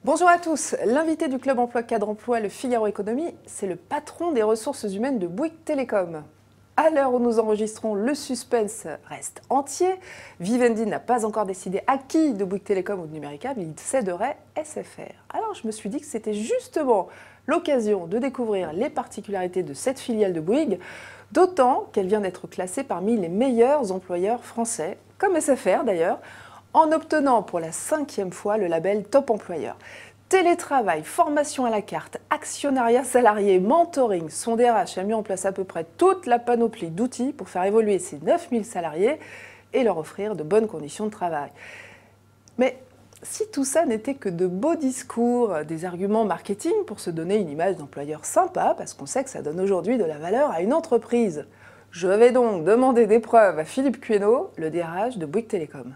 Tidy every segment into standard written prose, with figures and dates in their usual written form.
Bonjour à tous, l'invité du Club Emploi Cadre Emploi, le Figaro Économie, c'est le patron des ressources humaines de Bouygues Télécom. À l'heure où nous enregistrons, le suspense reste entier. Vivendi n'a pas encore décidé à qui de Bouygues Télécom ou de Numéricable il céderait SFR. Alors je me suis dit que c'était justement l'occasion de découvrir les particularités de cette filiale de Bouygues, d'autant qu'elle vient d'être classée parmi les meilleurs employeurs français, comme SFR d'ailleurs, en obtenant pour la 5e fois le label Top Employeur. Télétravail, formation à la carte, actionnariat salarié, mentoring, son DRH a mis en place à peu près toute la panoplie d'outils pour faire évoluer ses 9000 salariés et leur offrir de bonnes conditions de travail. Mais si tout ça n'était que de beaux discours, des arguments marketing pour se donner une image d'employeur sympa, parce qu'on sait que ça donne aujourd'hui de la valeur à une entreprise, je vais donc demander des preuves à Philippe Cuenot, le DRH de Bouygues Télécom.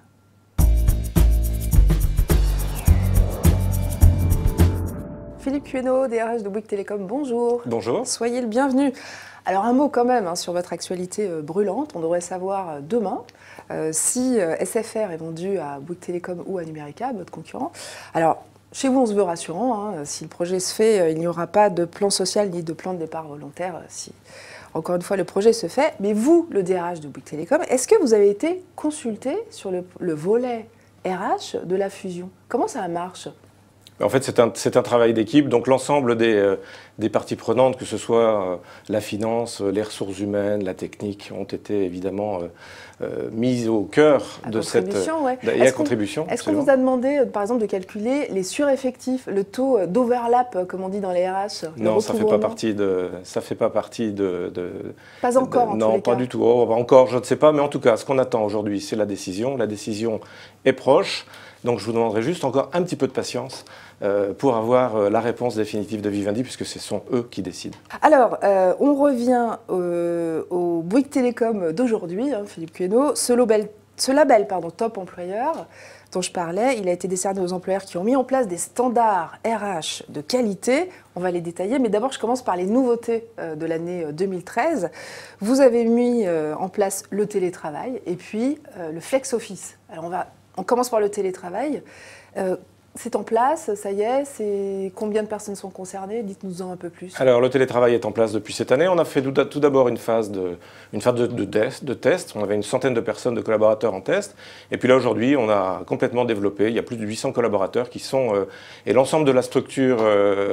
Philippe Cuenot, DRH de Bouygues Télécom, bonjour. Bonjour. Soyez le bienvenu. Alors un mot quand même sur votre actualité brûlante. On devrait savoir demain si SFR est vendu à Bouygues Télécom ou à Numéricable, votre concurrent. Alors chez vous, on se veut rassurant. Si le projet se fait, il n'y aura pas de plan social ni de plan de départ volontaire si, encore une fois, le projet se fait. Mais vous, le DRH de Bouygues Télécom, est-ce que vous avez été consulté sur le volet RH de la fusion? Comment ça marche? En fait, c'est un travail d'équipe, donc l'ensemble des parties prenantes, que ce soit la finance, les ressources humaines, la technique, ont été évidemment mises au cœur de cette contribution. Est-ce qu'on vous a demandé, par exemple, de calculer les sureffectifs, le taux d'overlap, comme on dit dans les RH? Non, ça ne fait pas partie Pas encore, en tous les cas. Non, pas du tout. Encore, je ne sais pas, mais en tout cas, ce qu'on attend aujourd'hui, c'est la décision. La décision est proche. Donc je vous demanderai juste encore un petit peu de patience pour avoir la réponse définitive de Vivendi, puisque ce sont eux qui décident. Alors, on revient au Bouygues Télécom d'aujourd'hui, Philippe Cuenot. Ce label, Top Employeur, dont je parlais, il a été décerné aux employeurs qui ont mis en place des standards RH de qualité. On va les détailler, mais d'abord je commence par les nouveautés de l'année 2013. Vous avez mis en place le télétravail et puis le flex office. Alors on commence par le télétravail. C'est en place, ça y est, combien de personnes sont concernées? Dites-nous-en un peu plus. Alors, le télétravail est en place depuis cette année. On a fait tout d'abord une phase de test. On avait une centaine de personnes, de collaborateurs en test. Et puis là, aujourd'hui, on a complètement développé. Il y a plus de 800 collaborateurs qui sont... et l'ensemble de la structure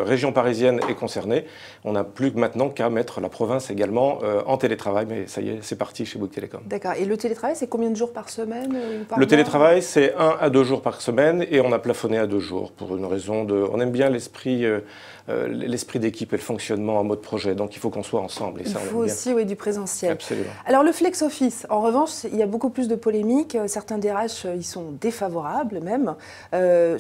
région parisienne est concernée. On n'a plus que maintenant qu'à mettre la province également en télétravail. Mais ça y est, c'est parti chez Bouygues Télécom. D'accord. Et le télétravail, c'est combien de jours par semaine ou par Le mois? télétravail, c'est 1 à 2 jours par semaine. Et on a plafonné à 2 jours pour une raison de... On aime bien l'esprit d'équipe et le fonctionnement en mode projet. Donc il faut qu'on soit ensemble. Et il ça, faut aussi du présentiel. Absolument. Alors le flex office, en revanche, il y a beaucoup plus de polémiques. Certains DRH y sont défavorables même.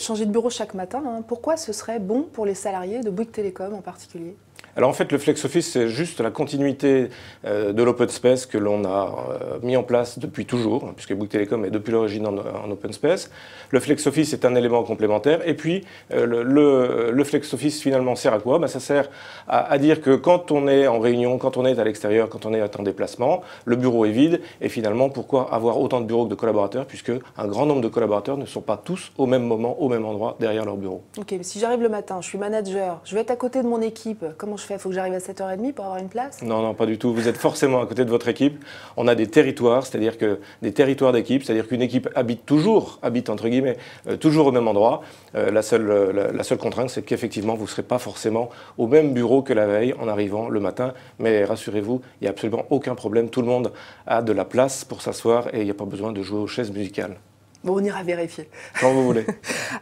Changer de bureau chaque matin, pourquoi ce serait bon pour les salariés de Bouygues Télécom en particulier? Alors en fait, le flex office, c'est juste la continuité de l'open space que l'on a mis en place depuis toujours, puisque Bouygues Télécom est depuis l'origine en open space. Le flex office est un élément complémentaire. Et puis, le flex office, finalement, sert à quoi? Ça sert à dire que quand on est en réunion, quand on est à l'extérieur, quand on est en déplacement, le bureau est vide. Et finalement, pourquoi avoir autant de bureaux que de collaborateurs, puisque un grand nombre de collaborateurs ne sont pas tous au même moment, au même endroit, derrière leur bureau. Ok, mais si j'arrive le matin, je suis manager, je vais être à côté de mon équipe, comment je fais? Il faut que j'arrive à 7h30 pour avoir une place? Non, non, pas du tout. Vous êtes forcément à côté de votre équipe. On a des territoires, c'est-à-dire que des territoires d'équipe, c'est-à-dire qu'une équipe habite entre guillemets, toujours au même endroit. La seule contrainte, c'est qu'effectivement, vous ne serez pas forcément au même bureau que la veille en arrivant le matin. Mais rassurez-vous, il n'y a absolument aucun problème. Tout le monde a de la place pour s'asseoir et il n'y a pas besoin de jouer aux chaises musicales. Bon, on ira vérifier. Quand vous voulez.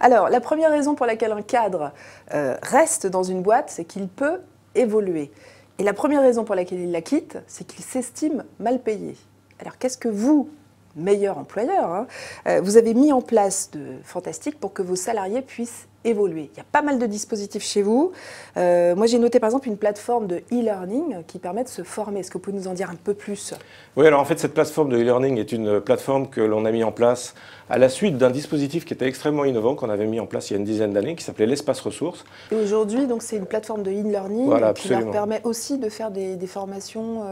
Alors, la première raison pour laquelle un cadre reste dans une boîte, c'est qu'il peut évoluer. Et la première raison pour laquelle il la quitte, c'est qu'il s'estime mal payé. Alors, qu'est-ce que vous, meilleur employeur, vous avez mis en place de fantastique pour que vos salariés puissent évoluer? Il y a pas mal de dispositifs chez vous. Moi, j'ai noté par exemple une plateforme de e-learning qui permet de se former. Est-ce que vous pouvez nous en dire un peu plus? Oui, alors en fait, cette plateforme de e-learning est une plateforme que l'on a mis en place à la suite d'un dispositif qui était extrêmement innovant, qu'on avait mis en place il y a une dizaine d'années, qui s'appelait l'espace ressources. Et aujourd'hui, donc, c'est une plateforme de e-learning qui leur permet aussi de faire des formations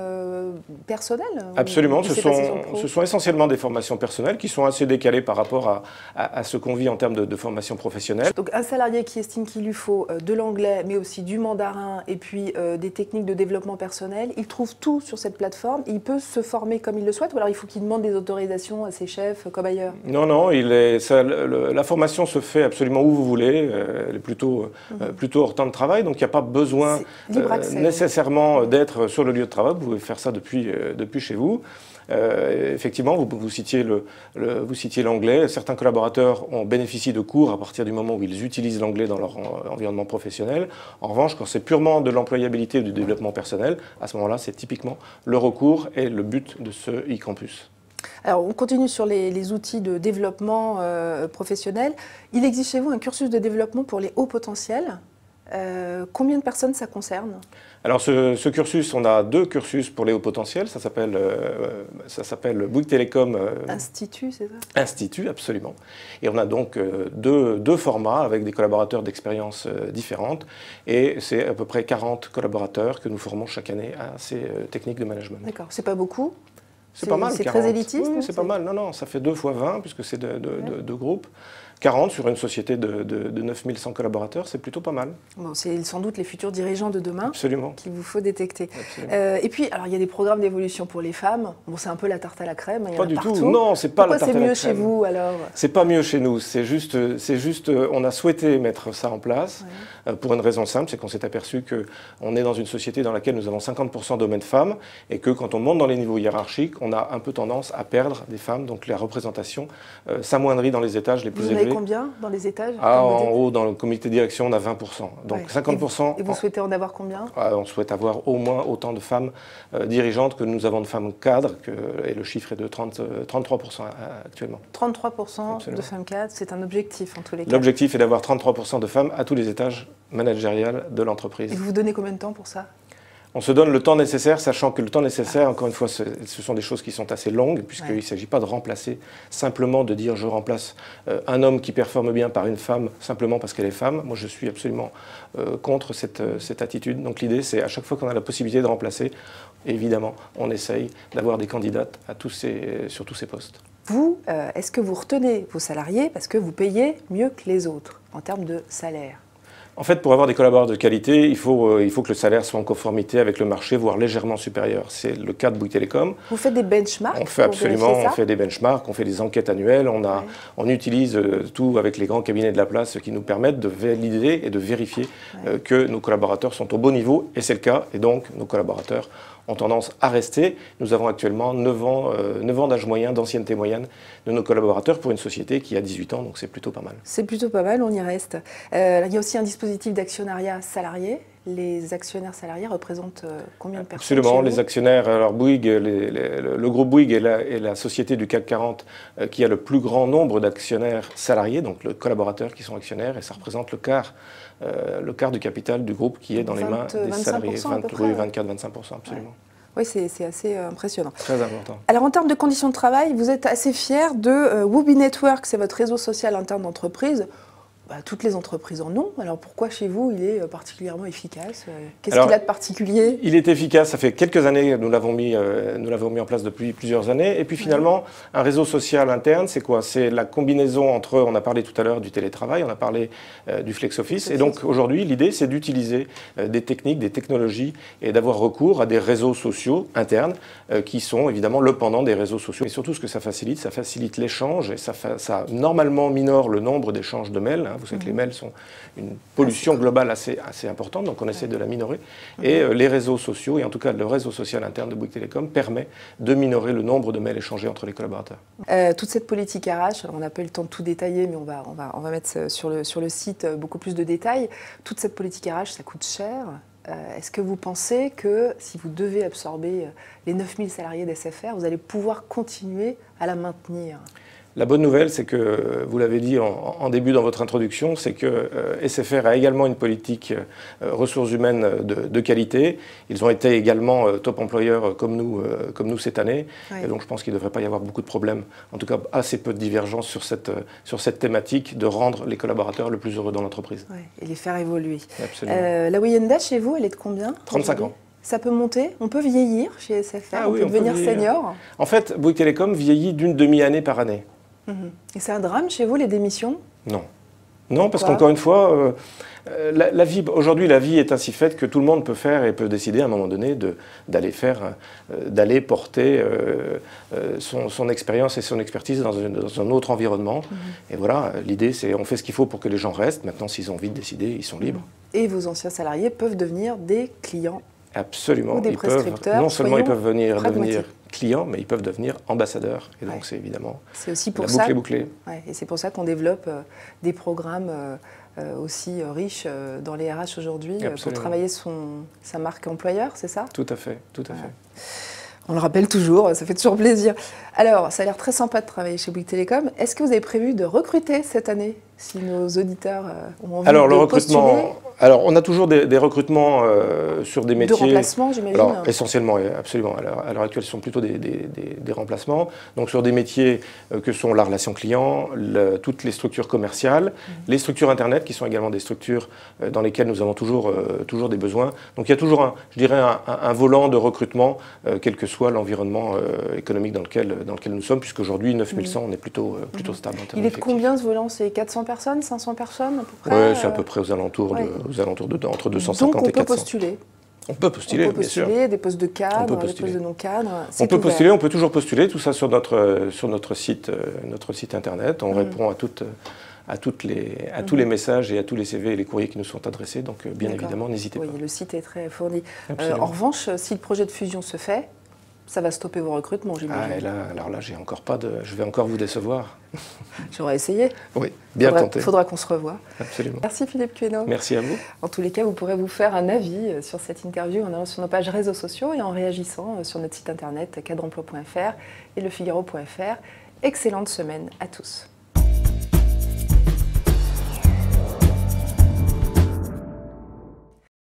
personnelles? Absolument, ce sont essentiellement des formations personnelles qui sont assez décalées par rapport à ce qu'on vit en termes de formation professionnelle. Donc, Un salarié qui estime qu'il lui faut de l'anglais, mais aussi du mandarin, et puis des techniques de développement personnel, il trouve tout sur cette plateforme. Il peut se former comme il le souhaite, ou alors il faut qu'il demande des autorisations à ses chefs, comme ailleurs? Non, non, la formation se fait absolument où vous voulez. Elle est plutôt hors temps de travail, donc il n'y a pas besoin nécessairement d'être sur le lieu de travail. Vous pouvez faire ça depuis chez vous. Effectivement, vous citiez l'anglais. Certains collaborateurs bénéficient de cours à partir du moment où ils utilisent l'anglais dans leur environnement professionnel. En revanche, quand c'est purement de l'employabilité ou du développement personnel, à ce moment-là, c'est typiquement le recours et le but de ce e-campus. Alors, on continue sur les outils de développement professionnel. Il existe chez vous un cursus de développement pour les hauts potentiels. Combien de personnes ça concerne? Alors ce cursus, on a 2 cursus pour les hauts potentiels, ça s'appelle Bouygues Télécom Institut, c'est ça? Institut, absolument. Et on a donc deux formats avec des collaborateurs d'expériences différentes, et c'est à peu près 40 collaborateurs que nous formons chaque année à ces techniques de management. D'accord, c'est pas beaucoup? C'est pas mal. C'est très élitiste? Oui, c'est pas mal. Non, non, ça fait 2 fois 20, puisque c'est deux groupes. 40 sur une société de 9100 collaborateurs, c'est plutôt pas mal. Bon, c'est sans doute les futurs dirigeants de demain. Absolument. Qu'il vous faut détecter. Et puis, alors, il y a des programmes d'évolution pour les femmes. Bon, c'est un peu la tarte à la crème. Pas du tout. Non, c'est pas la tarte à la crème. Pourquoi c'est mieux chez vous, alors? C'est pas mieux chez nous. C'est juste, on a souhaité mettre ça en place pour une raison simple, c'est qu'on s'est aperçu qu'on est dans une société dans laquelle nous avons 50% d'hommes et de femmes, et que quand on monte dans les niveaux hiérarchiques, on a un peu tendance à perdre des femmes. Donc la représentation s'amoindrit dans les étages les plus élevés. Combien dans les étages? En haut, dans le comité de direction, on a 20%. Donc 50%. Et vous souhaitez en avoir combien? On souhaite avoir au moins autant de femmes dirigeantes que nous avons de femmes cadres, et le chiffre est de 33% actuellement. 33% de femmes cadres, c'est un objectif en tous les cas. L'objectif est d'avoir 33% de femmes à tous les étages managériels de l'entreprise. Et vous vous donnez combien de temps pour ça? On se donne le temps nécessaire, sachant que le temps nécessaire, encore une fois, ce sont des choses qui sont assez longues, puisqu'il ne s'agit pas de remplacer, simplement de dire je remplace un homme qui performe bien par une femme, simplement parce qu'elle est femme. Moi, je suis absolument contre cette attitude. Donc l'idée, c'est à chaque fois qu'on a la possibilité de remplacer, évidemment, on essaye d'avoir des candidates sur tous ces postes. Vous, est-ce que vous retenez vos salariés parce que vous payez mieux que les autres en termes de salaire? En fait, pour avoir des collaborateurs de qualité, il faut que le salaire soit en conformité avec le marché, voire légèrement supérieur. C'est le cas de Bouygues Télécom. Vous faites des benchmarks? On fait absolument, on fait des benchmarks, on fait des enquêtes annuelles, on utilise tout avec les grands cabinets de la place qui nous permettent de valider et de vérifier que nos collaborateurs sont au bon niveau, et c'est le cas, et donc nos collaborateurs ont tendance à rester. Nous avons actuellement 9 ans d'âge moyen, d'ancienneté moyenne de nos collaborateurs pour une société qui a 18 ans, donc c'est plutôt pas mal. C'est plutôt pas mal, on y reste. Il y a aussi un dispositif d'actionnariat salarié. Les actionnaires salariés représentent combien de personnes? Absolument, les actionnaires, alors Bouygues, le groupe Bouygues est la société du CAC 40 qui a le plus grand nombre d'actionnaires salariés, donc les collaborateurs qui sont actionnaires, et ça représente le quart du capital du groupe qui est dans les mains des salariés, 24-25%, absolument. Oui, c'est assez impressionnant. Très important. Alors en termes de conditions de travail, vous êtes assez fier de Woobi Network, c'est votre réseau social interne d'entreprise. Toutes les entreprises en ont. Alors pourquoi chez vous il est particulièrement efficace? Qu'est-ce qu'il a de particulier? Il est efficace, ça fait quelques années que nous l'avons mis en place depuis plusieurs années. Et puis finalement, un réseau social interne, c'est quoi? C'est la combinaison entre, on a parlé tout à l'heure du télétravail, on a parlé du flex office. Et donc aujourd'hui, l'idée c'est d'utiliser des techniques, des technologies et d'avoir recours à des réseaux sociaux internes qui sont évidemment le pendant des réseaux sociaux. Et surtout ce que ça facilite l'échange et ça normalement minore le nombre d'échanges de mails. Vous savez que les mails sont une pollution globale assez importante, donc on essaie de la minorer. Et les réseaux sociaux, et en tout cas le réseau social interne de Bouygues Télécom, permet de minorer le nombre de mails échangés entre les collaborateurs. Toute cette politique RH, on n'a pas eu le temps de tout détailler, mais on va mettre sur le site beaucoup plus de détails. Toute cette politique RH, ça coûte cher. Est-ce que vous pensez que si vous devez absorber les 9000 salariés d'SFR, vous allez pouvoir continuer à la maintenir? La bonne nouvelle, c'est que, vous l'avez dit en début dans votre introduction, c'est que SFR a également une politique ressources humaines de qualité. Ils ont été également top employeurs comme nous cette année. Oui. Et donc je pense qu'il ne devrait pas y avoir beaucoup de problèmes, en tout cas assez peu de divergences sur cette thématique de rendre les collaborateurs le plus heureux dans l'entreprise. Oui, et les faire évoluer. Absolument. La moyenne d'âge chez vous, elle est de combien? 35 ans. Ça peut monter? On peut vieillir chez SFR? On peut devenir senior? En fait, Bouygues Télécom vieillit d'une demi-année par année. Et c'est un drame chez vous, les démissions? Non. Non, parce qu'encore une fois, aujourd'hui, la vie est ainsi faite que tout le monde peut faire et peut décider à un moment donné d'aller porter son expérience et son expertise dans un autre environnement. Et voilà, l'idée, c'est on fait ce qu'il faut pour que les gens restent. Maintenant, s'ils ont envie de décider, ils sont libres. Et vos anciens salariés peuvent devenir des clients. Absolument. Ou des prescripteurs. Non seulement ils peuvent devenir clients, mais ils peuvent devenir ambassadeurs. Et donc, c'est évidemment aussi pour la boucle est bouclée. Et c'est pour ça qu'on développe des programmes aussi riches dans les RH aujourd'hui pour travailler sa marque employeur, c'est ça? Tout à fait, tout à fait. On le rappelle toujours, ça fait toujours plaisir. Alors, ça a l'air très sympa de travailler chez Bouygues Telecom. Est-ce que vous avez prévu de recruter cette année, si nos auditeurs ont envie de postuler? Alors, on a toujours des recrutements sur des métiers... De remplacement, j'imagine. Alors, essentiellement, absolument. À l'heure actuelle, ce sont plutôt des remplacements. Donc, sur des métiers que sont la relation client, toutes les structures commerciales, les structures Internet, qui sont également des structures dans lesquelles nous avons toujours des besoins. Donc, il y a toujours, je dirais, un volant de recrutement, quel que soit l'environnement économique dans lequel nous sommes, puisqu'aujourd'hui, 9100, on est plutôt stable. Il est de combien ce volant? C'est 400 personnes, 500 personnes à peu près? Oui, c'est à peu près aux alentours de entre 250 Donc on et 400. peut postuler. On peut postuler, bien sûr. Des postes de cadre, des postes de non-cadre. On peut postuler, on peut toujours postuler, tout ça sur notre site internet. On répond à tous les messages et à tous les CV et les courriers qui nous sont adressés. Donc, bien évidemment, n'hésitez pas. Oui, le site est très fourni. En revanche, si le projet de fusion se fait, ça va stopper vos recrutements, j'imagine. Alors là, je vais encore vous décevoir. J'aurais essayé. Oui, bien tenté. Il faudra qu'on se revoie. Absolument. Merci Philippe Queneau. Merci à vous. En tous les cas, vous pourrez vous faire un avis sur cette interview en allant sur nos pages réseaux sociaux et en réagissant sur notre site internet cadreemploi.fr et lefigaro.fr. Excellente semaine à tous.